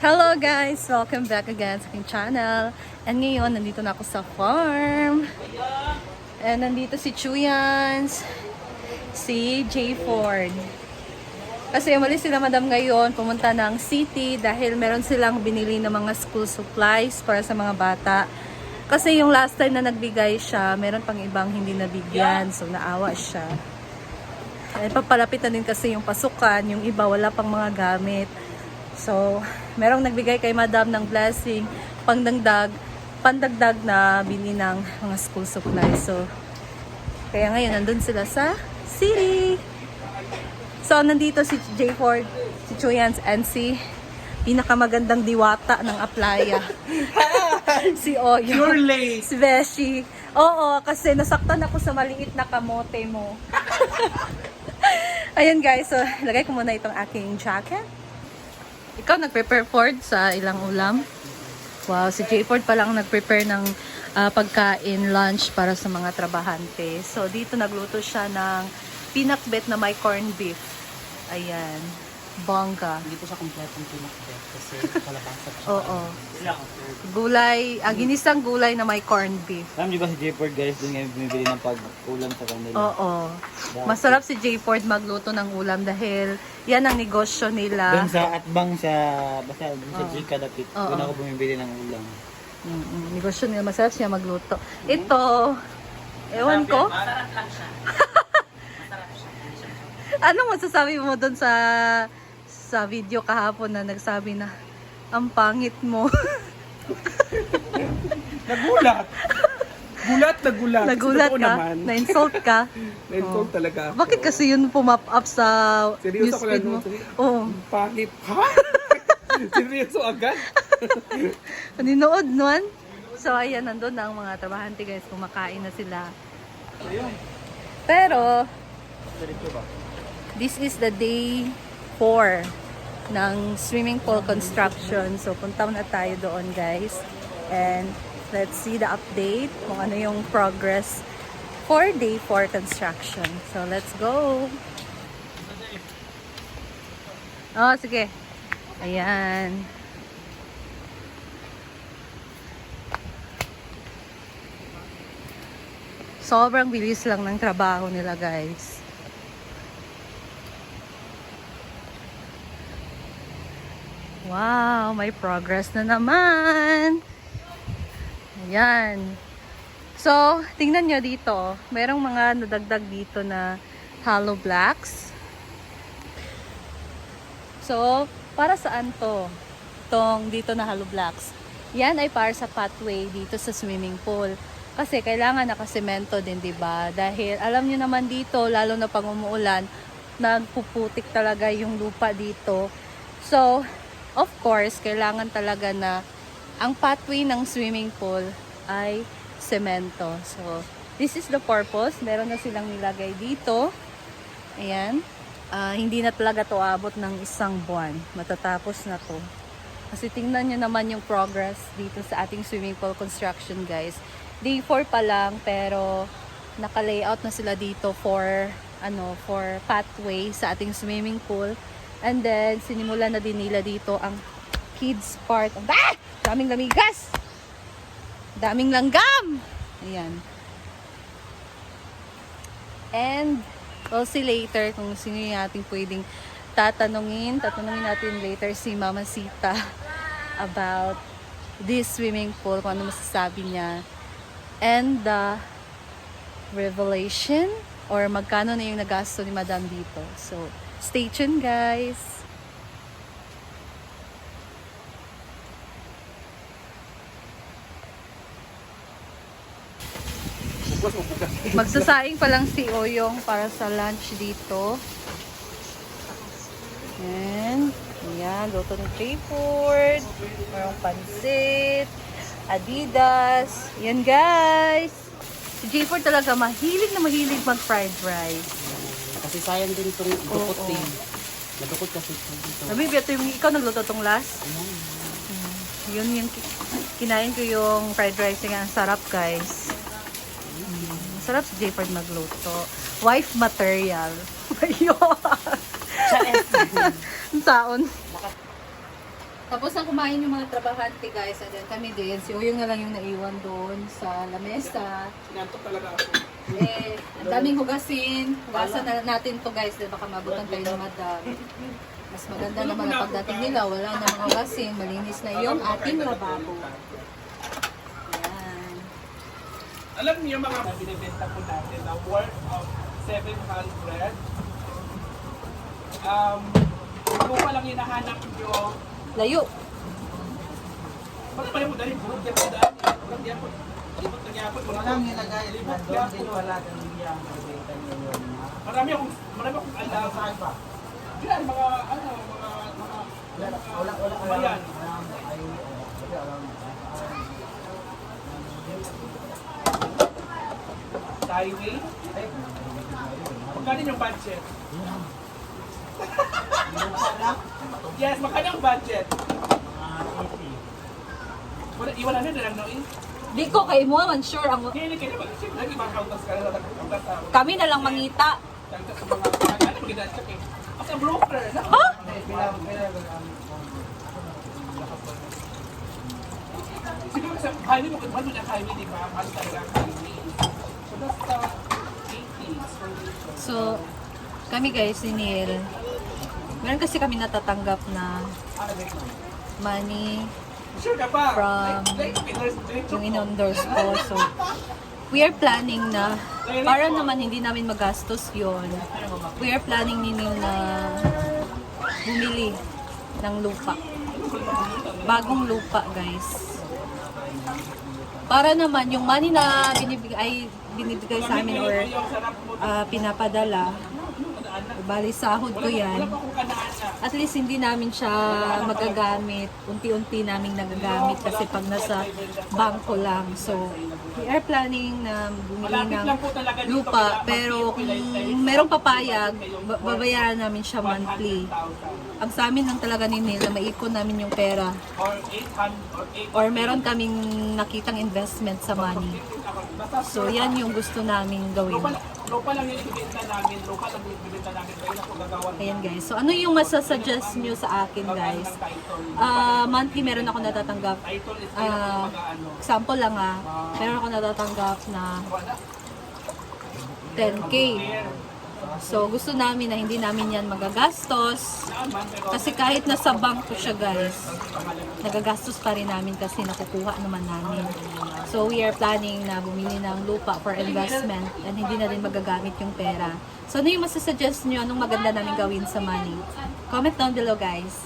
Hello guys! Welcome back again sa aking channel. And ngayon, nandito na ako sa farm. And nandito si Chuyans, si J. Ford. Kasi umalis sila madam ngayon, pumunta ng city dahil meron silang binili ng mga school supplies para sa mga bata. Kasi yung last time na nagbigay siya, meron pang ibang hindi nabigyan. So naawa siya. And papalapit na din kasi yung pasukan, yung iba wala pang mga gamit. So, merong nagbigay kay madam ng blessing, pandagdag na bili ng mga school supplies. So, kaya ngayon nandun sila sa city. So, nandito si J. Ford, si Chuyans, and si pinakamagandang diwata ng Aplaya. Si Oyo. You're late. Si Beshi. Oo, kasi nasaktan ako sa maliit na kamote mo. Ayan guys, so lagay ko muna itong aking jacket. Ikaw nag-prepare Ford sa ilang ulam? Wow, si J. Ford pa lang nag-prepare ng pagkain, lunch para sa mga trabahante. So dito nagluto siya ng pinakbet na may corned beef. Ayan, bongga. Hindi ko siya kompletong pinakbet kasi kalabasa siya. Oo. Gulay, ginisang gulay na may corned beef. Alam niyo ba si J. Ford guys, doon ngayon bumibili ng pag-ulam sa kanila. Oo. Masarap si J. Ford magluto ng ulam dahil yan ang negosyo nila. Doon sa Atbang sa, basta doon sa J. Kadapit, doon ako bumibili ng ulam. Negosyo nila, masarap siya magluto. Ito, ewan ko. Masarap lang siya. Masarap siya. Anong masasabi mo doon sa video kahapon na nagsabi na ang pangit mo? Nagulat. Gulat na gulat. Nagulat Totoo ka? naman. Na-insult ka? Na-insult talaga ako. Bakit kasi yun pumap up sa Seryoso ko newsfeed mo? lang. Oo. Pangit. Ha? Seryoso agad? Ninood nun? So, ayan, nandun na ang mga trabahante guys. Kumakain na sila. Pero, this is the day 4 ng swimming pool construction. So, punta na tayo doon guys. And, let's see the update kung ano yung progress for day 4 construction. So, let's go! Oh, sige. Ayan. Sobrang bilis lang ng trabaho nila, guys. Wow, may progress na naman. Ayan. So, tingnan nyo dito. Merong mga nadagdag dito na hollow blocks. So, para saan to? Tong dito na hollow blocks. Yan ay para sa pathway dito sa swimming pool. Kasi kailangan nakasemento din, 'di ba? Dahil alam niyo naman dito, lalo na pag umuulan, nagpuputik talaga yung lupa dito. So, of course, kailangan talaga na ang pathway ng swimming pool ay semento. So, this is the purpose. Meron na silang nilagay dito. Ayan. Hindi na talaga to abot ng isang buwan. Matatapos na to. Kasi tingnan nyo naman yung progress dito sa ating swimming pool construction, guys. Day 4 pa lang, pero naka-layout na sila dito for pathway sa ating swimming pool. And then, sinimulan na din nila dito ang kids part. Daming lamigas! Daming langgam! Ayan. And, we'll see later kung sino yung ating pwedeng tatanungin. Tatanungin natin later si Mama Sita about this swimming pool, kung ano masasabi niya. And the revelation or magkano na yung nagasto ni Madam dito. So, stay tuned guys! Magsasaing pa lang si Oyong para sa lunch dito. And, ayan, luto ng J. Ford. Mayroong pansit, Adidas. Yan guys. Si J. Ford talaga mahilig na mahilig mag-fried rice. Kasi sayang din itong dukot din. Nadukot kasi dito. Sabi, ito yung ikaw nagluto tong last. Yun yung kinain ko yung fried rice. Ang sarap guys. Sarap si J. Ford magluto. Wife material. Ayun. Saon. Tapos na kumain yung mga trabahante guys, and then kami din, si Uyong na lang yung naiwan doon sa lamesa. Sinantok talaga ako. Eh, ang daming hugasin. Hugasan na natin to guys, dahil baka mabutan tayo ng madam. Mas maganda naman ang pagdating nila, wala na mga hugasin, malinis na yung ating lababo. Yan. Alam niyo mga binibenta po natin na worth of 700. Kung palang hinahanap nyo, Layo. bakit pala mo dahil burog yan po dahil? Burog yan po. Ibot na yan po. Walang nilagay. Doon din wala ng iyang Marami akong alam. Saan pa? Yan, mga bayan. Skyway. Magkano yung budget? Yes, magkano yung budget? Iwala na lang, no? Di ko kay mo man sure ang Hindi kayo ba? Lagi mga kautas ka na kautas sa kami na lang mangita. kautas sa mga ano ginagawa eh. As a broker, no? Ha? Siguro sa highway mo, kung mo na highway, di ba? Ano talaga ang highway? So that's the 80s. So, kami guys, si Neil, meron kasi kami natatanggap na money Sure ka ba? From Like, yung in-endorse ko. So, we are planning na, para naman hindi namin magastos yon. We are planning ni Neil na bumili ng lupa. Bagong lupa, guys. Para naman yung money na binibigay sa amin or pinapadala, bali sahod ko yan. At least hindi namin siya magagamit. Unti-unti namin nagagamit kasi pag nasa bangko lang. So, we are planning na bumili ng lupa. Pero kung merong papayag, babayaran namin siya monthly. Ang sa amin lang talaga ni Neil na maipon namin yung pera. Or meron kaming nakitang investment sa money. So, yan yung gusto namin gawin. Lupa lang yung ibibenta namin. Lupa lang yung ibibenta namin. Kaya na po gagawa. Ayan guys. So, ano yung masasuggest nyo sa akin guys? Monthly meron ako natatanggap. Title is Example lang meron ako natatanggap na 10K. So, gusto namin na hindi namin yan magagastos. Kasi kahit nasa bangko siya guys, nagagastos pa rin namin kasi nakukuha naman namin. So, we are planning na bumili ng lupa for investment and hindi na rin magagamit yung pera. So, ano yung masasuggest nyo? Anong maganda namin gawin sa money? Comment down below guys.